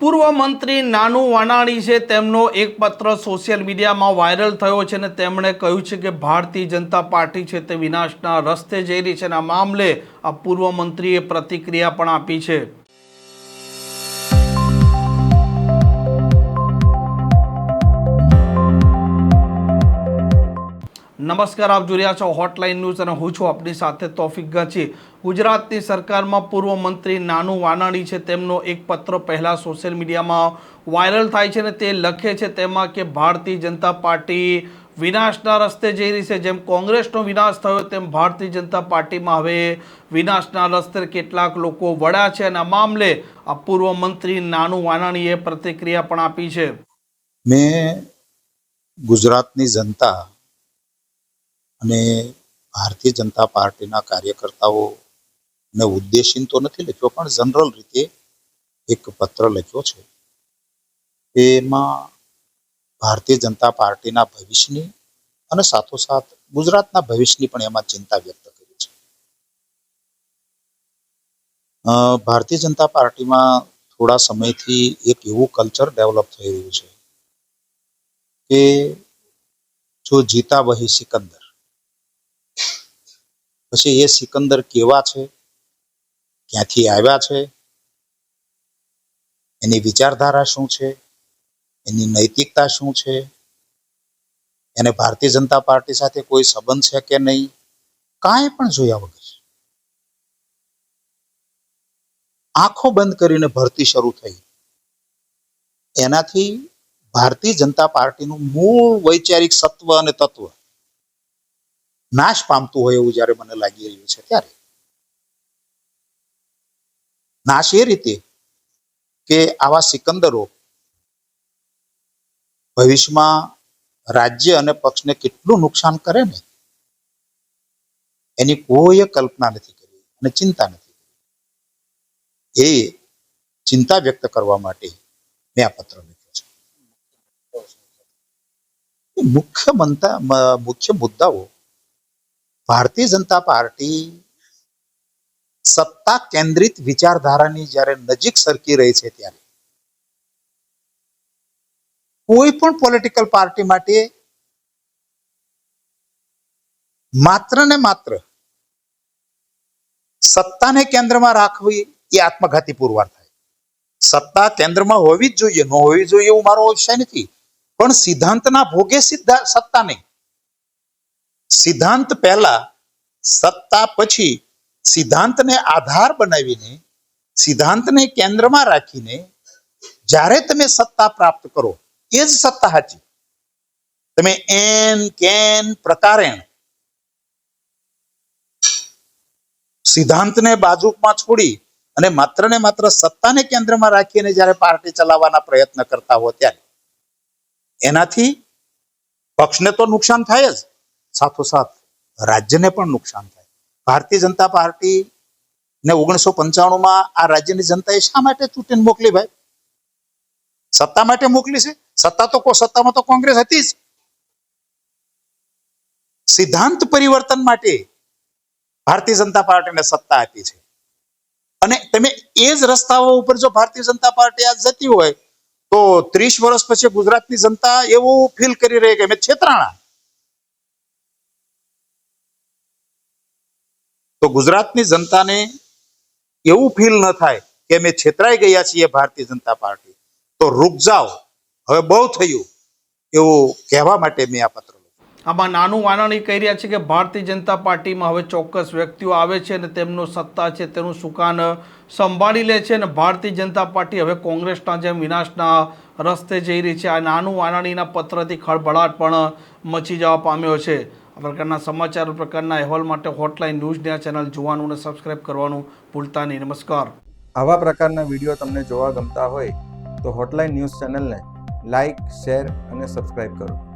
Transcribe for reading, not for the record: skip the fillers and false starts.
પૂર્વ મંત્રી નાનુ વાનાણી છે તેમનો એક પત્ર સોશિયલ મીડિયામાં વાયરલ થયો છે અને તેમણે કહ્યું છે કે ભારતીય જનતા પાર્ટી છે તે વિનાશના રસ્તે જઈ રહી છે અને આ મામલે આ પૂર્વ મંત્રીએ પ્રતિક્રિયા પણ આપી છે. નમસ્કાર, આપ જોઈ રહ્યા છો હોટલાઇન ન્યૂઝ અને હું છું આપની સાથે તોફિક ગાંચી. ગુજરાતની સરકારમાં પૂર્વ મંત્રી નાનુ વાનાણી છે તેમનો એક પત્ર પહેલા સોશિયલ મીડિયામાં વાયરલ થાય છે અને તે લખે છે તેમાં કે ભારતીય જનતા પાર્ટી વિનાશના રસ્તે જઈ રહી છે. જેમ કોંગ્રેસનો વિનાશ થયો તેમ ભારતીય જનતા પાર્ટીમાં હવે વિનાશના રસ્તે કેટલાક લોકો વળ્યા છે અને આ મામલે આ પૂર્વ મંત્રી નાનુ વાનાણીએ પ્રતિક્રિયા પણ આપી છે. મેં ગુજરાતની જનતા અને ભારતીય જનતા પાર્ટીના કાર્યકર્તાઓને ઉદ્દેશીને તો નથી લખ્યો, પણ જનરલ રીતે એક પત્ર લખ્યો છે. એમાં ભારતીય જનતા પાર્ટીના ભવિષ્યની અને સાથોસાથ ગુજરાતના ભવિષ્યની પણ એમાં ચિંતા વ્યક્ત કરી છે. ભારતીય જનતા પાર્ટીમાં થોડા સમયથી એક એવું કલ્ચર ડેવલપ થઈ રહ્યું છે કે જો જીતા વહી સિકંદર. પછી એ સિકંદર કેવા છે, ક્યાંથી આવ્યા છે, એની વિચારધારા શું છે, એની નૈતિકતા શું છે, એને ભારતીય જનતા પાર્ટી સાથે કોઈ સંબંધ છે કે નહીં, કાંઈ પણ જોયા વગર આંખો બંધ કરીને ભરતી શરૂ થઈ. એનાથી ભારતીય જનતા પાર્ટીનું મૂળ વૈચારિક સત્વ અને તત્વ નાશ પામતું હોય એવું જ્યારે મને લાગી રહ્યું છે. ત્યારે નાશ એ રીતે કે આવા સિકંદરો ભવિષ્યમાં રાજ્ય અને પક્ષને કેટલું નુકસાન કરે ને એની કોઈ કલ્પના નથી કરી અને ચિંતા નથી કરી. એ ચિંતા વ્યક્ત કરવા માટે મેં આ પત્ર લખ્યો છે. મુખ્ય મુદ્દાઓ: ભારતીય જનતા પાર્ટી સત્તા કેન્દ્રિત વિચારધારાની જ્યારે નજીક સરકી રહી છે ત્યારે કોઈ પણ પોલિટિકલ પાર્ટી માટે માત્ર ને માત્ર સત્તાને કેન્દ્રમાં રાખવી એ આત્મઘાતી પુરવાર થાય. સત્તા કેન્દ્રમાં હોવી જ જોઈએ, ન હોવી જોઈએ એવું મારો વિષય નથી, પણ સિદ્ધાંતના ભોગે સત્તા નહીં. સિદ્ધાંત પહેલા, સત્તા પછી સિદ્ધાંતને આધાર બનાવીને, સિદ્ધાંતને કેન્દ્રમાં રાખીને જ્યારે તમે સત્તા પ્રાપ્ત કરો એ જ સત્તા સાચી. તમે એન કેન પ્રકારેણ સિદ્ધાંતને બાજુમાં છોડી અને માત્ર ને માત્ર સત્તાને કેન્દ્રમાં રાખીને જ્યારે પાર્ટી ચલાવવાના પ્રયત્ન કરતા હો ત્યારે એનાથી પક્ષને તો નુકસાન થાય જ, સાથોસાથ રાજ્યને પણ નુકસાન થાય. ભારતીય જનતા પાર્ટી ને 1995 આ રાજ્યની જનતાએ શા માટે ચૂંટીને મોકલી ભાઈ? સત્તા માટે મોકલી છે. સત્તામાં તો કોંગ્રેસ હતી જ. સિદ્ધાંત પરિવર્તન માટે ભારતીય જનતા પાર્ટીને સત્તા આપી છે અને તમે એ જ રસ્તાઓ ઉપર જો ભારતીય જનતા પાર્ટી આજ જતી હોય તો 30 વર્ષ પછી ગુજરાતની જનતા એવું ફીલ કરી રહી કે અમે છેતરાણા. તો ગુજરાતની જનતાને એવું ફીલ ન થાય કે અમે છેતરાઈ ગયા છીએ ભારતીય જનતા પાર્ટી, તો રૂક જાઓ, હવે બહુ થયું એવું કહેવા માટે મેં આ પત્ર લખ્યો. આમાં નાનુ વાનાણી કહી રહ્યા છે કે ભારતીય જનતા પાર્ટીમાં હવે ચોક્કસ વ્યક્તિઓ આવે છે અને તેમનો સત્તા છે તેનું સુકાન સંભાળી લે છે અને ભારતીય જનતા પાર્ટી હવે કોંગ્રેસના જેમ વિનાશના રસ્તે જઈ રહી છે. આ નાનુ વાનાણીના પત્રથી ખળભળાટ પણ મચી જવા પામ્યો છે. આ પ્રકારના સમાચાર, પ્રકારના અહેવાલ માટે હોટલાઇન ન્યૂઝની આ ચેનલ જોવાનું અને સબસ્ક્રાઇબ કરવાનું ભૂલતા નહીં. નમસ્કાર. આવા પ્રકારના વિડીયો તમને જોવા ગમતા હોય તો હોટલાઇન ન્યૂઝ ચેનલને લાઇક, શેર અને સબસ્ક્રાઇબ કરો.